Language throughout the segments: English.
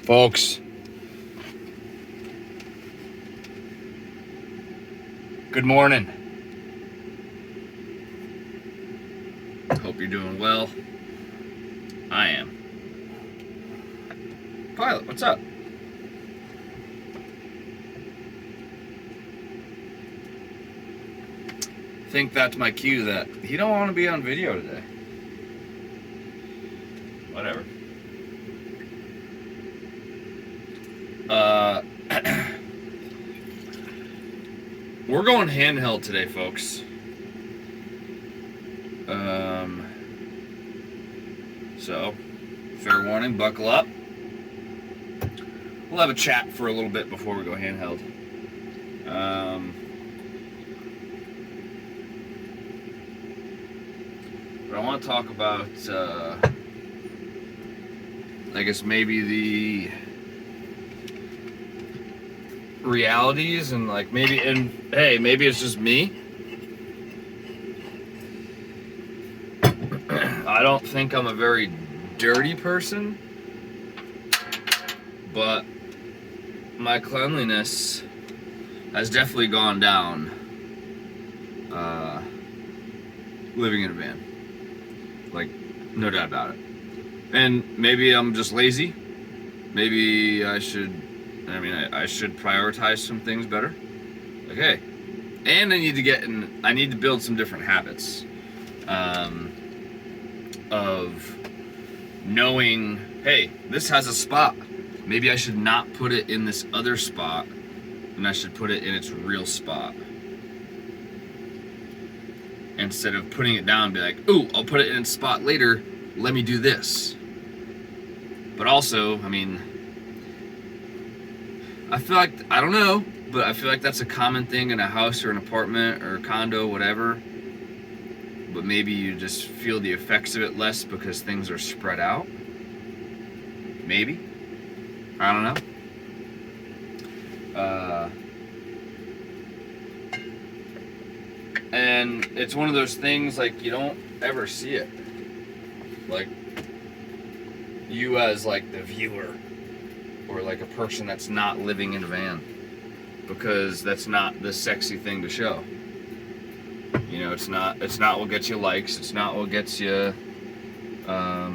Folks, good morning. Hope you're doing well. I am. Pilot, what's up? I think that's my cue that he don't want to be on video today. Whatever. We're going handheld today, folks. So, fair warning, buckle up. We'll have a chat for a little bit before we go handheld. But I want to talk about, I guess maybe the realities and maybe it's just me. I don't think I'm a very dirty person, but my cleanliness has definitely gone down living in a van. No doubt about it. And maybe I'm just lazy. Maybe I should prioritize some things better. Okay. And I need to build some different habits. Of knowing, hey, this has a spot. Maybe I should not put it in this other spot, and I should put it in its real spot. Instead of putting it down and be like, ooh, I'll put it in its spot later, let me do this. But also, I feel like, I don't know, but I feel like that's a common thing in a house or an apartment or a condo, whatever. But maybe you just feel the effects of it less because things are spread out. Maybe. I don't know. And it's one of those things, you don't ever see it. You as, the viewer. Or, a person that's not living in a van. Because that's not the sexy thing to show. It's not what gets you likes. It's not what gets you, a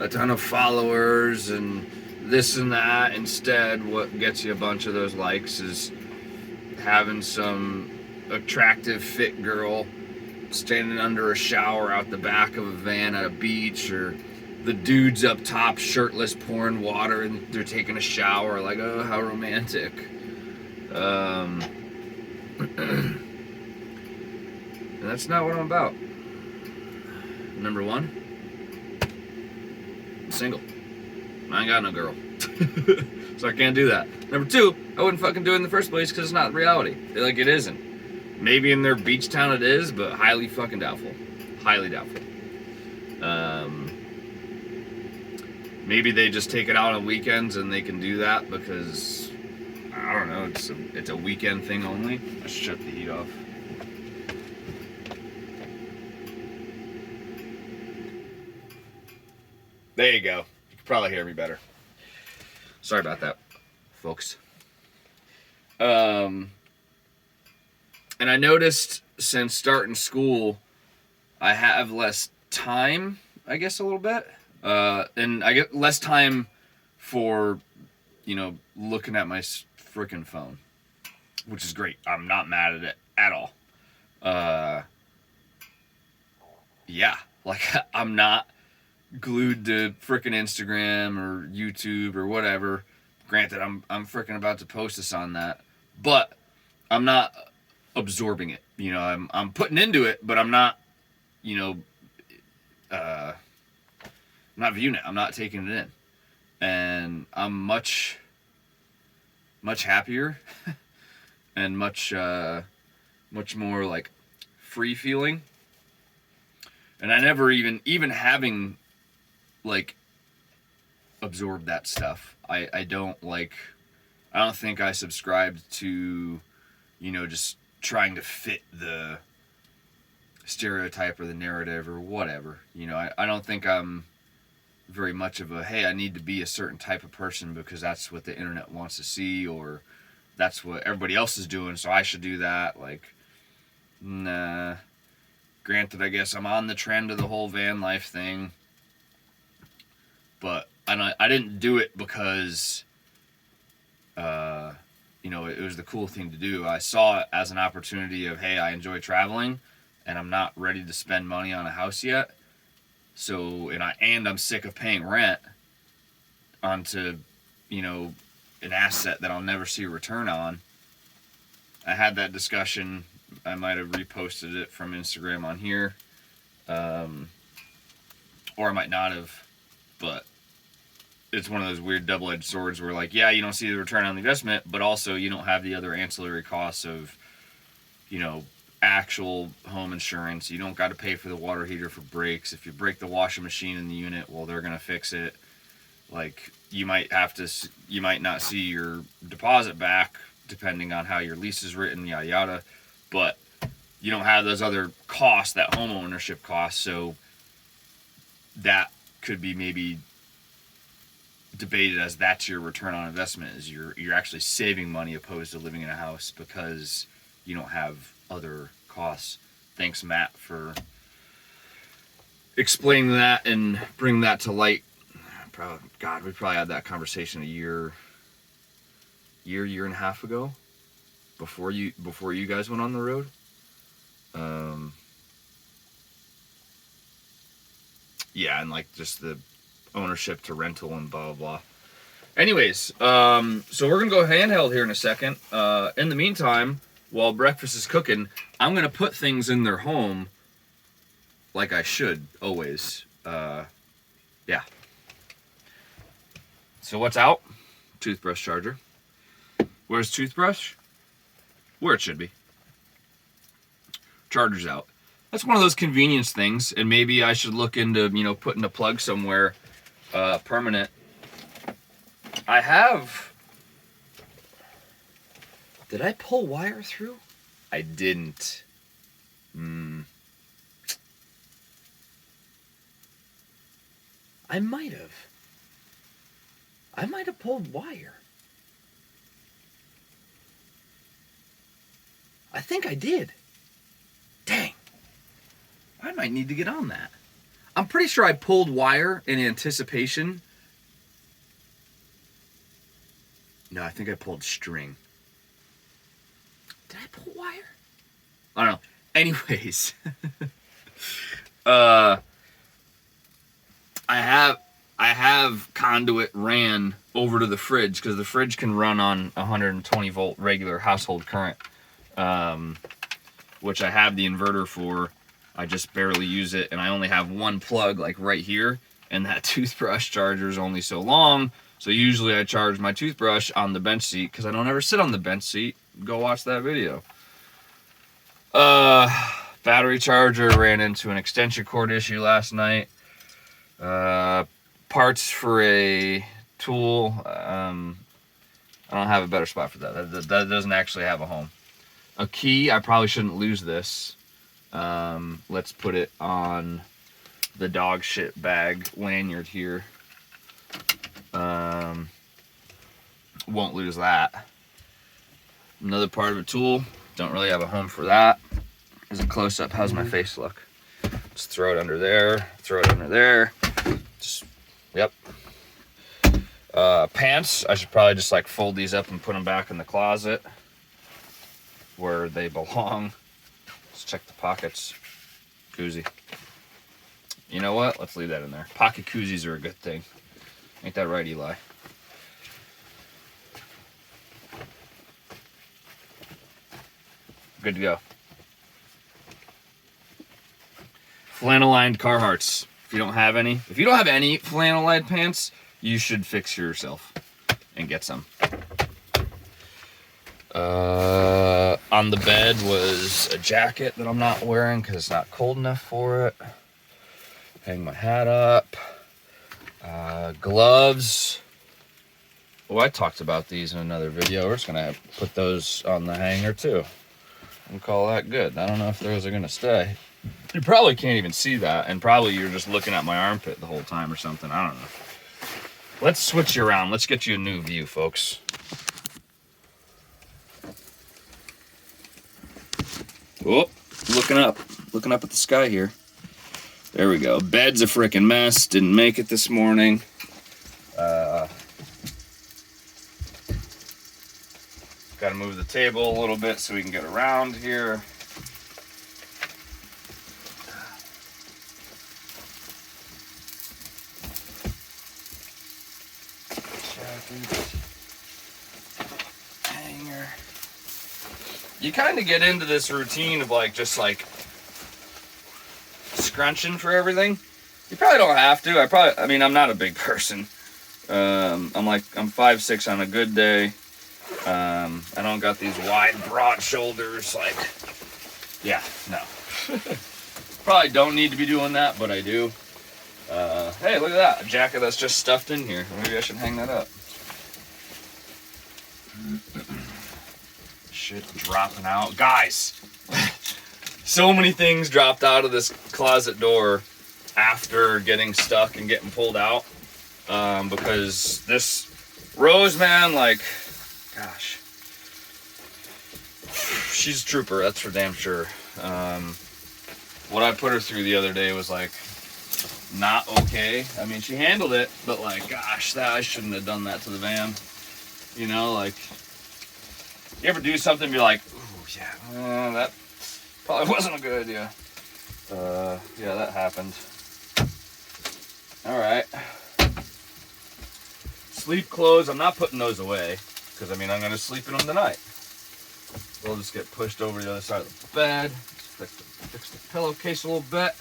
ton of followers and this and that. Instead, what gets you a bunch of those likes is having some attractive, fit girl standing under a shower out the back of a van at a beach, or the dudes up top shirtless pouring water and they're taking a shower. Oh, how romantic. And that's not what I'm about. Number one, I'm single. I ain't got no girl. So I can't do that. Number two, I wouldn't fucking do it in the first place because it's not reality. It isn't. Maybe in their beach town it is, but highly fucking doubtful. Highly doubtful. Maybe they just take it out on weekends and they can do that because, I don't know, it's a weekend thing only. I should shut the heat off. There you go. You can probably hear me better. Sorry about that, folks. And I noticed since starting school, I have less time, I guess, a little bit. And I get less time for, looking at my frickin' phone, which is great. I'm not mad at it at all. Yeah, I'm not glued to frickin' Instagram or YouTube or whatever. Granted, I'm frickin' about to post this on that, but I'm not absorbing it. I'm putting into it, but I'm not, I'm not viewing it. I'm not taking it in, and I'm much happier and much more free feeling. And I never even having absorbed that stuff. I don't think I subscribed to, just trying to fit the stereotype or the narrative or whatever. I don't think I'm very much of a, hey, I need to be a certain type of person because that's what the internet wants to see, or that's what everybody else is doing, so I should do that. Like, nah. Granted, I guess I'm on the trend of the whole van life thing, but I didn't do it because, it was the cool thing to do. I saw it as an opportunity of, hey, I enjoy traveling, and I'm not ready to spend money on a house yet. So, and I'm sick of paying rent onto, an asset that I'll never see a return on. I had that discussion. I might have reposted it from Instagram on here, or I might not have, but it's one of those weird double-edged swords where, like, yeah, you don't see the return on the investment, but also you don't have the other ancillary costs of, actual home insurance. You don't got to pay for the water heater for breaks. If you break the washing machine in the unit, well, they're going to fix it. Like, you might not see your deposit back depending on how your lease is written, yada yada, but you don't have those other costs, that home ownership cost. So that could be maybe debated as that's your return on investment, is you're actually saving money opposed to living in a house because you don't have other costs. Thanks, Matt, for explaining that and bringing that to light. God, we probably had that conversation a year and a half ago, before you guys went on the road. Yeah, and like just the ownership to rental and blah blah blah. Anyways, so we're gonna go handheld here in a second. In the meantime, while breakfast is cooking, I'm gonna put things in their home like I should always. Yeah. So what's out? Toothbrush charger. Where's toothbrush? Where it should be. Charger's out. That's one of those convenience things, and maybe I should look into, putting a plug somewhere permanent. I have... Did I pull wire through? I didn't. I might have. I might have pulled wire. I think I did. Dang. I might need to get on that. I'm pretty sure I pulled wire in anticipation. No, I think I pulled string. Did I pull wire? I don't know. Anyways. I have conduit ran over to the fridge because the fridge can run on 120 volt regular household current, which I have the inverter for. I just barely use it, and I only have one plug like right here, and that toothbrush charger is only so long. So usually I charge my toothbrush on the bench seat because I don't ever sit on the bench seat. Go watch that video. Battery charger ran into an extension cord issue last night. Parts for a tool. I don't have a better spot for that. That doesn't actually have a home. A key. I probably shouldn't lose this. Let's put it on the dog shit bag lanyard here. Won't lose that. Another part of a tool. Don't really have a home for that. As a close-up, how's my face look? Just throw it under there. Throw it under there. Yep. Pants. I should probably just like fold these up and put them back in the closet where they belong. Let's check the pockets. Koozie. You know what? Let's leave that in there. Pocket koozies are a good thing. Ain't that right, Eli? Good to go. Flannel-lined Carhartts. If you don't have any flannel-lined pants, you should fix yourself and get some. On the bed was a jacket that I'm not wearing because it's not cold enough for it. Hang my hat up. Gloves. Oh, I talked about these in another video. We're just going to put those on the hanger too and call that good. I don't know if those are going to stay. You probably can't even see that, and probably you're just looking at my armpit the whole time or something. I don't know. Let's switch you around. Let's get you a new view, folks. Oh, looking up at the sky here. There we go. Bed's a freaking mess. Didn't make it this morning. Got to move the table a little bit so we can get around here. Hanger. You kind of get into this routine of just scrunching for everything. You probably don't have to. I mean, I'm not a big person. I'm 5'6" on a good day. I don't got these wide, broad shoulders. Yeah, no. Probably don't need to be doing that, but I do. Hey, look at that. A jacket that's just stuffed in here. Maybe I should hang that up. Shit dropping out. Guys, so many things dropped out of this closet door after getting stuck and getting pulled out. Because this Rose, man, gosh, she's a trooper, that's for damn sure. What I put her through the other day was not okay. I mean, she handled it, but gosh, I shouldn't have done that to the van. You know, you ever do something and be like, ooh, yeah, that probably wasn't a good idea. Yeah, that happened. All right. Sleep clothes, I'm not putting those away, because I'm going to sleep in them tonight. They'll just get pushed over to the other side of the bed. Fix the pillowcase a little bit.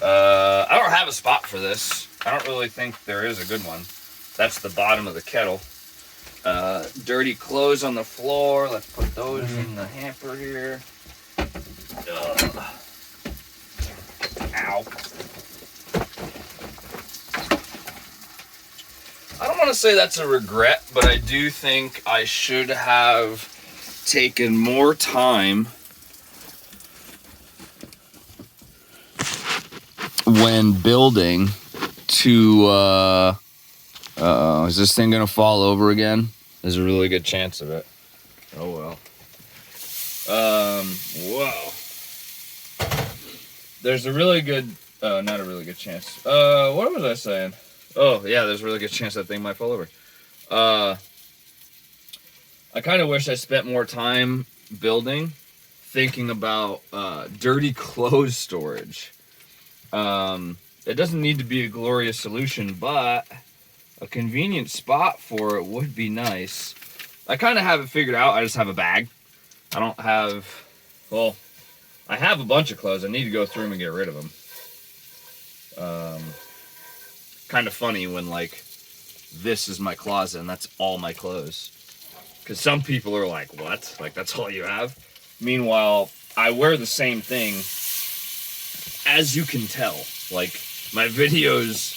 I don't have a spot for this. I don't really think there is a good one. That's the bottom of the kettle. Dirty clothes on the floor. Let's put those in the hamper here. Ow. I don't want to say that's a regret, but I do think I should have taken more time when building to, is this thing going to fall over again? There's a really good chance of it. Oh well. Whoa. There's a really good, not a really good chance. What was I saying? Oh, yeah, there's a really good chance that thing might fall over. I kind of wish I spent more time building, thinking about dirty clothes storage. It doesn't need to be a glorious solution, but a convenient spot for it would be nice. I kind of have it figured out. I just have a bag. I don't have, well, I have a bunch of clothes. I need to go through them and get rid of them. Kind of funny when this is my closet and that's all my clothes, because some people are like, what, that's all you have? Meanwhile, I wear the same thing, as you can tell. My videos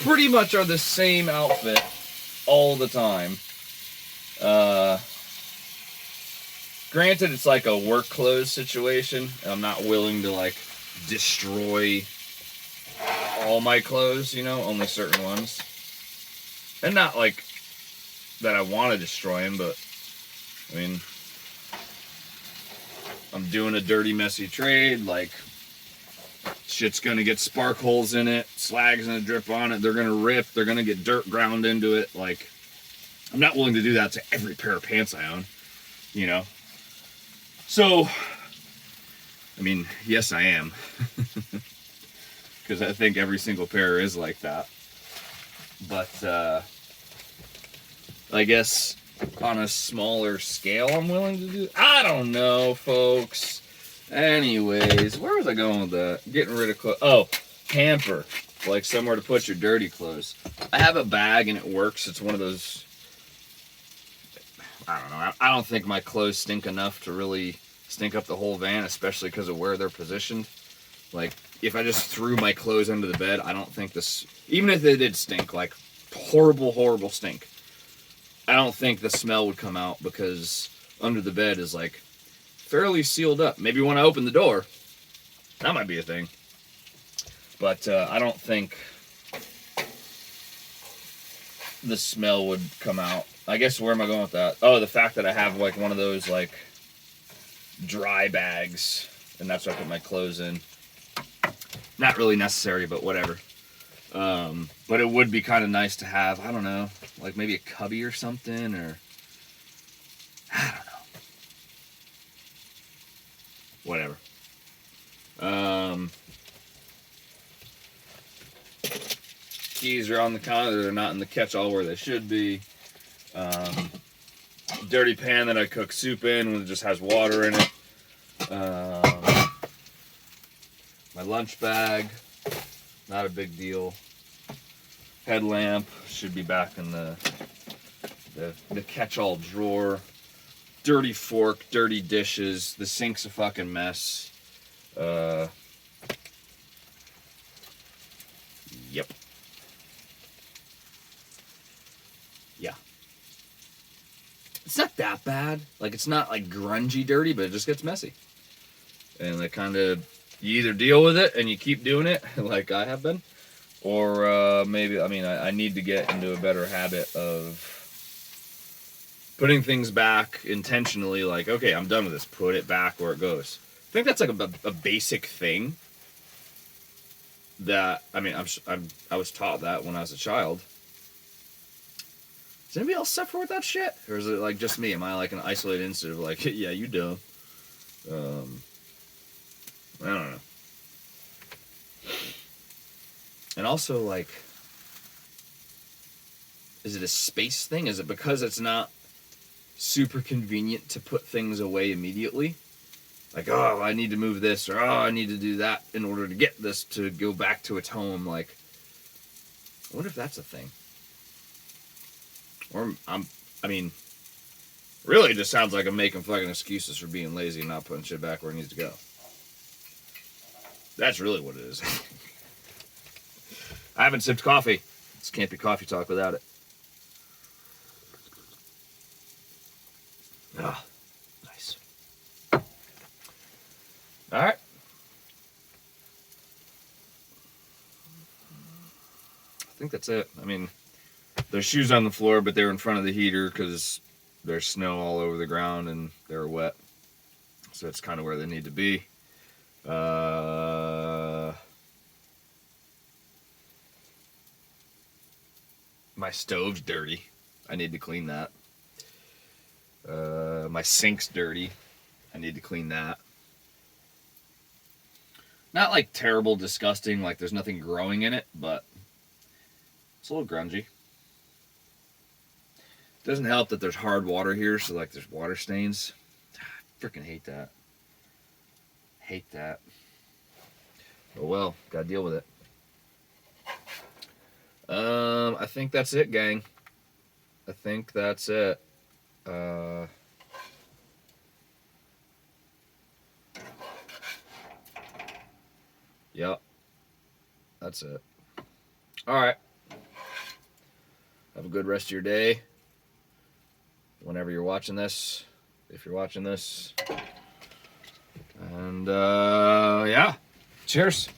pretty much are the same outfit all the time. Granted, it's a work clothes situation, and I'm not willing to destroy all my clothes, only certain ones. And not that I want to destroy them, but I mean, I'm doing a dirty, messy trade. Shit's gonna get spark holes in it, slag's gonna drip on it, they're gonna rip, they're gonna get dirt ground into it. I'm not willing to do that to every pair of pants I own, So, I mean, yes, I am. Because I think every single pair is like that. But, I guess on a smaller scale I'm willing to do. I don't know, folks. Anyways, where was I going with that? Getting rid of clothes. Oh, hamper. Somewhere to put your dirty clothes. I have a bag and it works. It's one of those, I don't know. I don't think my clothes stink enough to really stink up the whole van, especially because of where they're positioned. If I just threw my clothes under the bed, I don't think this, even if they did stink, horrible, horrible stink, I don't think the smell would come out, because under the bed is fairly sealed up. Maybe when I open the door, that might be a thing. But I don't think the smell would come out. I guess, where am I going with that? Oh, the fact that I have like one of those like dry bags, and that's what I put my clothes in. Not really necessary, but whatever. But it would be kind of nice to have, I don't know, like maybe a cubby or something, or I don't know. Whatever. Keys are on the counter. They're not in the catch-all where they should be. Dirty pan that I cook soup in when it just has water in it. My lunch bag, not a big deal. Headlamp should be back in the catch-all drawer. Dirty fork, dirty dishes. The sink's a fucking mess. Yep. Yeah. It's not that bad. Like, it's not like grungy dirty, but it just gets messy. And that kind of, you either deal with it and you keep doing it, like I have been, or maybe, I mean, I need to get into a better habit of putting things back intentionally. Like, okay, I'm done with this. Put it back where it goes. I think that's like a basic thing that, I mean, I was taught that when I was a child. Does anybody else suffer with that shit? Or is it like just me? Am I like an isolated incident of like, yeah, you do. I don't know. And also, like, is it a space thing? Is it because it's not super convenient to put things away immediately? Like, oh, I need to move this, or oh, I need to do that in order to get this to go back to its home. Like, I wonder if that's a thing. Or I mean, really, it just sounds like I'm making fucking excuses for being lazy and not putting shit back where it needs to go. That's really what it is. I haven't sipped coffee. This can't be coffee talk without it. Ah, nice. All right. I think that's it. I mean, there's shoes on the floor, but they're in front of the heater because there's snow all over the ground and they're wet. So it's kind of where they need to be. My stove's dirty. I need to clean that. My sink's dirty. I need to clean that. Not like terrible, disgusting, like there's nothing growing in it, but it's a little grungy. Doesn't help that there's hard water here, so like there's water stains. I freaking hate that. Hate that. Oh well, gotta deal with it. I think that's it, gang. I think that's it. Yep. That's it. Alright. Have a good rest of your day. Whenever you're watching this. If you're watching this. And, yeah. Cheers.